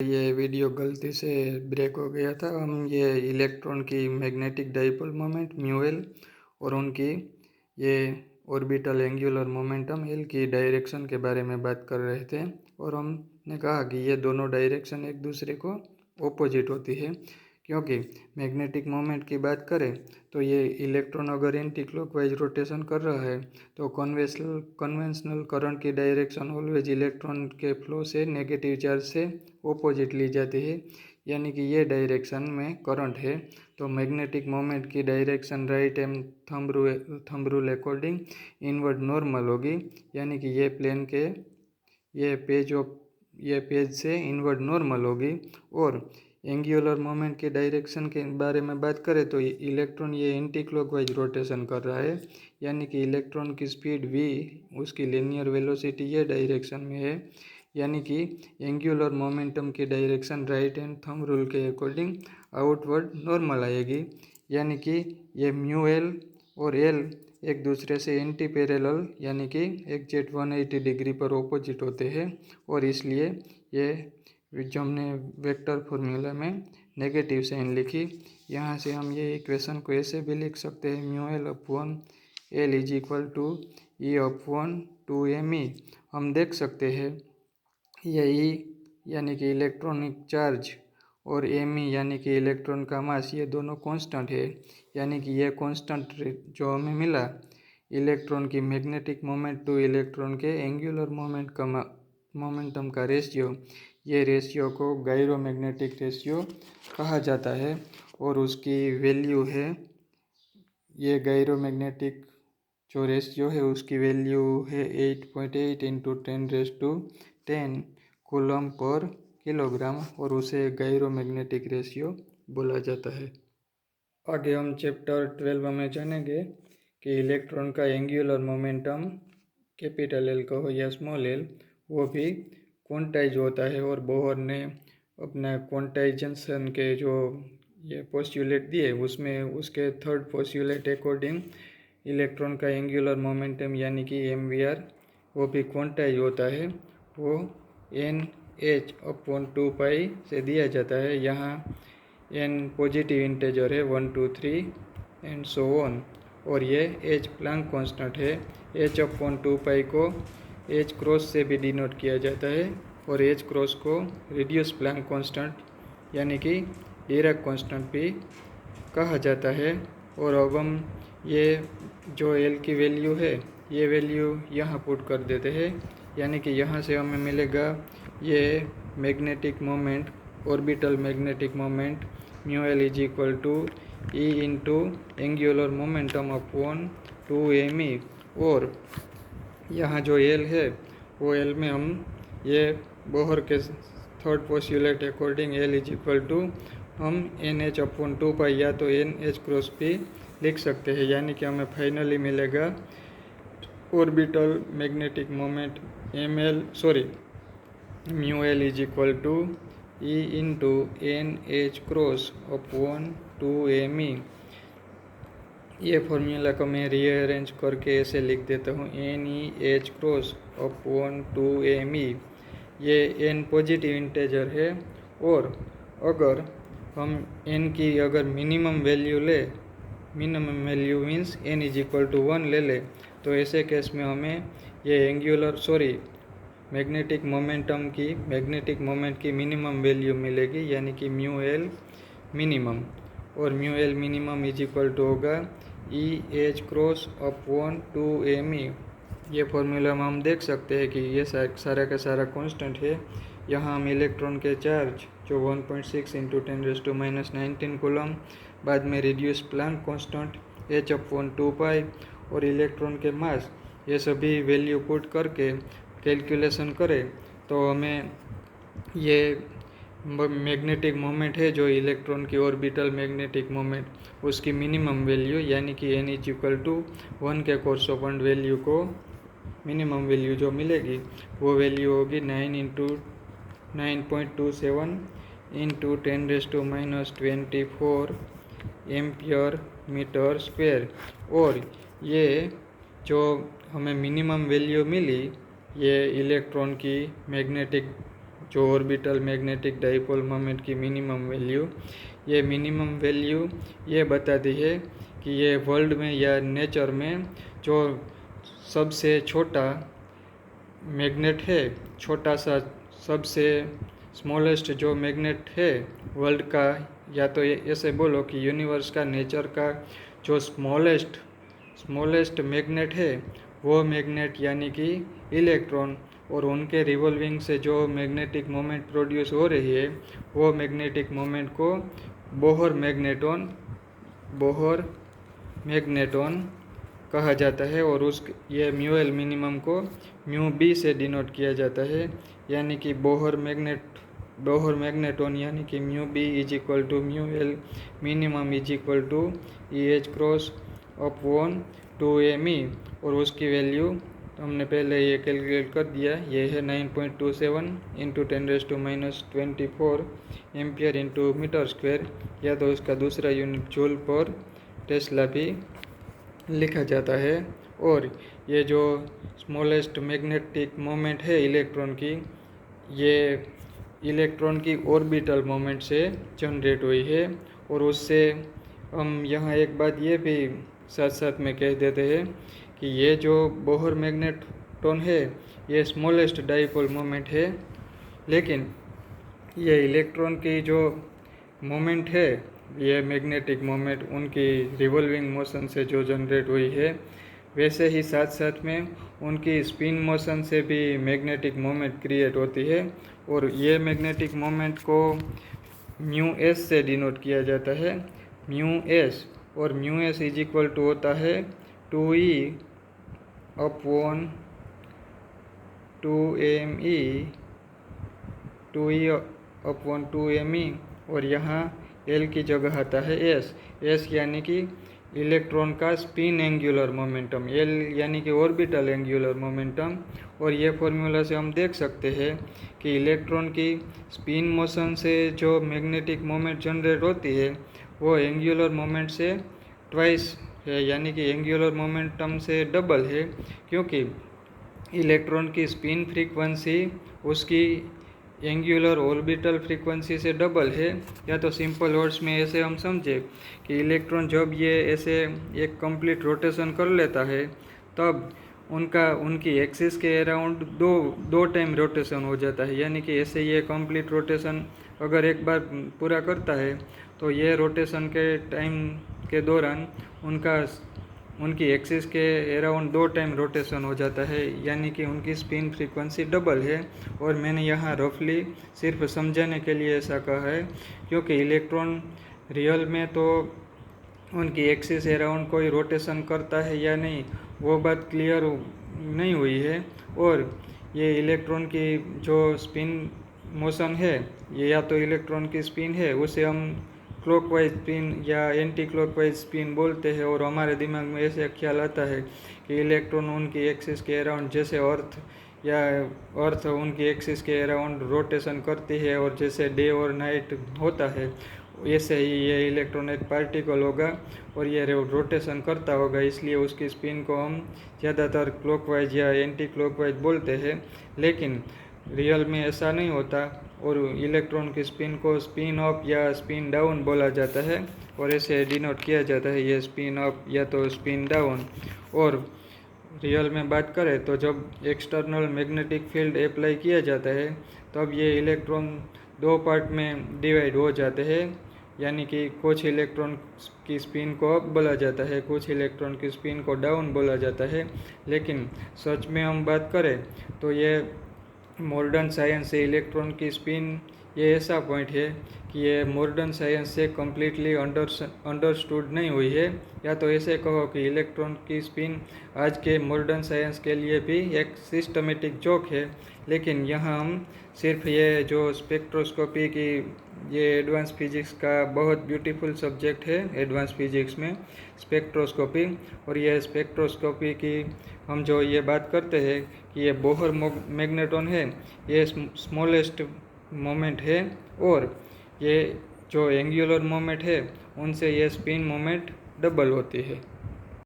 ये वीडियो गलती से ब्रेक हो गया था। हम ये इलेक्ट्रॉन की magnetic dipole moment mu L और उनकी ये ऑर्बिटल एंगुलर मोमेंटम एल की डायरेक्शन के बारे में बात कर रहे थे। और हमने कहा कि ये दोनों डायरेक्शन एक दूसरे को ऑपोजिट होती है, क्योंकि मैग्नेटिक मोमेंट की बात करें तो ये इलेक्ट्रॉन अगर एंटी क्लॉकवाइज रोटेशन कर रहा है तो कन्वेंशनल करंट की डायरेक्शन ऑलवेज इलेक्ट्रॉन के फ्लो से नेगेटिव चार्ज से ऑपोजिट ली जाती है, यानी कि ये डायरेक्शन में करंट है। तो मैग्नेटिक मोमेंट की direction right and thumb rule according inward normal होगी, यानी कि ये प्लेन के ये पेज से इनवर्ड नॉर्मल होगी। और एंगुलर मोमेंट के डायरेक्शन के बारे में बात करें तो इलेक्ट्रॉन ये एंटी क्लॉकवाइज रोटेशन कर रहा है, यानी कि इलेक्ट्रॉन की स्पीड v उसकी लीनियर वेलोसिटी ये डायरेक्शन में है, यानी कि एंगुलर मोमेंटम की direction right and thumb rule के अकॉर्डिंग आउटवर्ड नॉर्मल आएगी, यानी कि ये म्यू एल और एल एक दूसरे से एंटी पैरेलल यानी कि एग्जैक्ट 180 डिग्री पर ऑपोजिट होते हैं। और इसलिए ये जो हमने वेक्टर फॉर्मूला में नेगेटिव साइन लिखी, यहाँ से हम ये इक्वेशन को ऐसे भी लिख सकते हैं mu L upon L is equal to E upon 2m। हम देख सकते हैं ये ई यानी कि इलेक्ट्रॉनिक चार्ज और एम यानी कि इलेक्ट्रॉन का मास, ये दोनों कांस्टेंट है, यानी कि ये कांस्टेंट जो हमें मिला इलेक्ट्रॉन की मैग्नेटिक मोमेंट टू इलेक्ट्रॉन के एंगुलर मोमेंटम का रेशियो, ये रेशियो को गायरोमैग्नेटिक रेशियो कहा जाता है। और उसकी वैल्यू है, ये गायरोमैग्नेटिक जो रेशियो है उसकी वैल्यू है 8.8 इंटू 10⁻10 कूलम पर किलोग्राम, और उसे गायरोमैग्नेटिक रेशियो बोला जाता है। आगे हम चैप्टर 12 में जानेंगे कि इलेक्ट्रॉन का एंगुलर मोमेंटम कैपिटल एल कहो या स्मॉल एल वो भी क्वांटाइज होता है। और बोहर ने अपना क्वांटाइजेशन के जो ये पोस्टुलेट दिए उसमें उसके थर्ड पोस्टुलेट अकॉर्डिंग इलेक्ट्रॉन का एंगुलर मोमेंटम यानी कि MVR वो भी क्वांटाइज होता है। वो NH/2π से दिया जाता है। यहाँ n पॉजिटिव इंटेजर है 1 2 3 एंड सो ऑन, और ये H प्लैंक कांस्टेंट है। H/2π को H क्रॉस से भी डिनोट किया जाता है, और H क्रॉस को रिड्यूस प्लैंक कांस्टेंट यानी कि डिराक कांस्टेंट भी कहा जाता है। और अब हम ये जो L की वैल्यू है ये वैल्यू यहाँ पुट कर देते हैं, यानी कि यहाँ से हमें मिलेगा ये magnetic moment orbital magnetic moment mu L is equal to E into angular momentum upon 2m। और यहाँ जो एल है वो एल में हम ये बोहर के third postulate according L is equal to हम NH/2π या तो NH क्रॉस भी लिख सकते हैं, यानी कि हमें फाइनली मिलेगा orbital magnetic moment mu L is equal to E into NH cross upon 2m। ये फॉर्मूला को मैं रीअरेंज करके ऐसे लिख देता हूँ NEH क्रॉस अपॉन 2m। ये n पॉजिटिव इंटेजर है, और अगर हम n की अगर minimum value means n is equal to 1 ले ले, तो ऐसे केस में हमें ये मैग्नेटिक मोमेंट की मिनिमम वैल्यू मिलेगी, यानी कि म्यू एल मिनिमम। और mu L minimum is equal to होगा EH क्रॉस अपॉन 2m। ये फॉर्मूला में हम देख सकते हैं कि ये सारा का सारा कांस्टेंट है। यहाँ हम इलेक्ट्रॉन के चार्ज जो 1.6 इंटू 10⁻19 कूलम, बाद में रिड्यूस प्लैंक कांस्टेंट H/2π और इलेक्ट्रॉन के मास, ये सभी वैल्यू पुट करके कैलकुलेशन करें तो हमें ये मैग्नेटिक मोमेंट है जो इलेक्ट्रॉन की ऑर्बिटल मैग्नेटिक मोमेंट उसकी मिनिमम वैल्यू यानी कि n इज इक्वल टू 1 के कोर्सपोंड वैल्यू को मिनिमम वैल्यू जो मिलेगी वो वैल्यू होगी 9.27 इंटू 10⁻24 एम्पियर मीटर स्क्वायर। और ये जो हमें मिनिमम वैल्यू मिली ये इलेक्ट्रॉन की मैग्नेटिक जो ऑर्बिटल मैग्नेटिक डाइपोल मोमेंट की मिनिमम वैल्यू, ये मिनिमम वैल्यू ये बताती है कि ये वर्ल्ड में या नेचर में जो सबसे छोटा मैग्नेट है, छोटा सा सबसे स्मॉलेस्ट जो मैग्नेट है वर्ल्ड का, या तो ऐसे बोलो कि यूनिवर्स का, नेचर का जो स्मॉलेस्ट मैग्नेट है वो मैग्नेट यानी कि इलेक्ट्रॉन, और उनके रिवॉल्विंग से जो मैग्नेटिक मोमेंट प्रोड्यूस हो रही है वो मैग्नेटिक मोमेंट को बोहर मैग्नेटॉन कहा जाता है। और ये म्यू एल मिनिमम को म्यू बी से डिनोट किया जाता है, यानी कि बोहर मैग्नेटॉन यानी कि mu B is equal to mu L minimum is equal to E H cross upon 2m। और उसकी वैल्यू हमने पहले ये कैलकुलेट कर दिया, ये है 9.27 into 10⁻24 ampere into metre square, या तो उसका दूसरा यूनिट जूल पर टेस्ला भी लिखा जाता है। और ये जो स्मॉलेस्ट मैग्नेटिक मोमेंट है इलेक्ट्रॉन की, ये इलेक्ट्रॉन की ऑर्बिटल मोमेंट से जनरेट हुई है। और उससे हम यहाँ एक बात ये भी साथ साथ में कह देते हैं कि ये जो बोहर मैग्नेटॉन है ये स्मॉलेस्ट डाइपोल मोमेंट है, लेकिन ये इलेक्ट्रॉन की जो मोमेंट है, ये मैग्नेटिक मोमेंट उनकी रिवॉल्विंग मोशन से जो जनरेट हुई है, वैसे ही साथ साथ में उनकी स्पिन मोशन से भी मैग्नेटिक मोमेंट क्रिएट होती है। और ये मैग्नेटिक मोमेंट को म्यू एस से डिनोट किया जाता है, म्यू एस। और mu S is equal to होता है 2e अपॉन 2me, और यहाँ एल की जगह आता है एस यानी कि इलेक्ट्रॉन का स्पिन एंगुलर मोमेंटम, एल यानी कि ऑर्बिटल एंगुलर मोमेंटम। और ये फॉर्मूला से हम देख सकते हैं कि इलेक्ट्रॉन की स्पिन मोशन से जो मैग्नेटिक मोमेंट जनरेट होती है वो एंगुलर मोमेंट से ट्वाइस है, यानी कि एंगुलर मोमेंटम से डबल है, क्योंकि इलेक्ट्रॉन की स्पिन फ्रीक्वेंसी उसकी एंगुलर ऑर्बिटल फ्रीक्वेंसी से डबल है। या तो सिंपल वर्ड्स में ऐसे हम समझे कि इलेक्ट्रॉन जब ये ऐसे एक कंप्लीट रोटेशन कर लेता है तब उनकी एक्सिस के अराउंड दो टाइम रोटेशन हो जाता है, यानी कि ऐसे ये कंप्लीट रोटेशन अगर एक बार पूरा करता है तो ये रोटेशन के टाइम के दौरान उनकी एक्सिस के अराउंड 2 टाइम रोटेशन हो जाता है, यानी कि उनकी स्पिन फ्रीक्वेंसी डबल है। और मैंने यहाँ रफली सिर्फ समझाने के लिए ऐसा कहा है, क्योंकि इलेक्ट्रॉन रियल में तो उनकी एक्सिस अराउंड कोई रोटेशन करता है या नहीं वो बात क्लियर नहीं हुई है। और ये इलेक्ट्रॉन की जो स्पिन मोशन है, ये या तो इलेक्ट्रॉन की स्पिन है उसे हम क्लॉकवाइज स्पिन या एंटी क्लॉकवाइज स्पिन बोलते हैं, और हमारे दिमाग में ऐसे ख्याल आता है कि इलेक्ट्रॉन उनकी एक्सिस के अराउंड, जैसे अर्थ उनकी एक्सिस के अराउंड रोटेशन करती है और जैसे डे और नाइट होता है, ऐसे ही ये इलेक्ट्रॉन एक पार्टिकल होगा और ये रोटेशन करता होगा, इसलिए उसकी स्पिन को हम ज़्यादातर क्लॉकवाइज या एंटी क्लॉकवाइज बोलते हैं। लेकिन रियल में ऐसा नहीं होता, और इलेक्ट्रॉन की स्पिन को स्पिन अप या स्पिन डाउन बोला जाता है, और ऐसे डिनोट किया जाता है ये स्पिन अप या तो स्पिन डाउन। और रियल में बात करें तो जब एक्सटर्नल मैग्नेटिक फील्ड अप्लाई किया जाता है तब ये इलेक्ट्रॉन 2 पार्ट में डिवाइड हो जाते हैं, यानी कि कुछ इलेक्ट्रॉन की स्पिन को अप बोला जाता है, कुछ इलेक्ट्रॉन की स्पिन को डाउन बोला जाता है। लेकिन सच में हम बात करें तो ये मॉडर्न साइंस से इलेक्ट्रॉन की स्पिन ये ऐसा पॉइंट है कि ये मॉडर्न साइंस से कम्प्लीटली अंडरस्टूड नहीं हुई है, या तो ऐसे कहो कि इलेक्ट्रॉन की स्पिन आज के मॉडर्न साइंस के लिए भी एक सिस्टमेटिक जोक है। लेकिन यहाँ हम सिर्फ ये जो स्पेक्ट्रोस्कोपी की ये एडवांस फिजिक्स का बहुत ब्यूटीफुल सब्जेक्ट है एडवांस फिजिक्स में स्पेक्ट्रोस्कोपी, और ये स्पेक्ट्रोस्कोपी की हम जो ये बात करते हैं कि ये बोहर मैग्नेटॉन है, ये स्मॉलेस्ट मोमेंट है, और ये जो एंगुलर मोमेंट है उनसे ये स्पिन मोमेंट डबल होती है।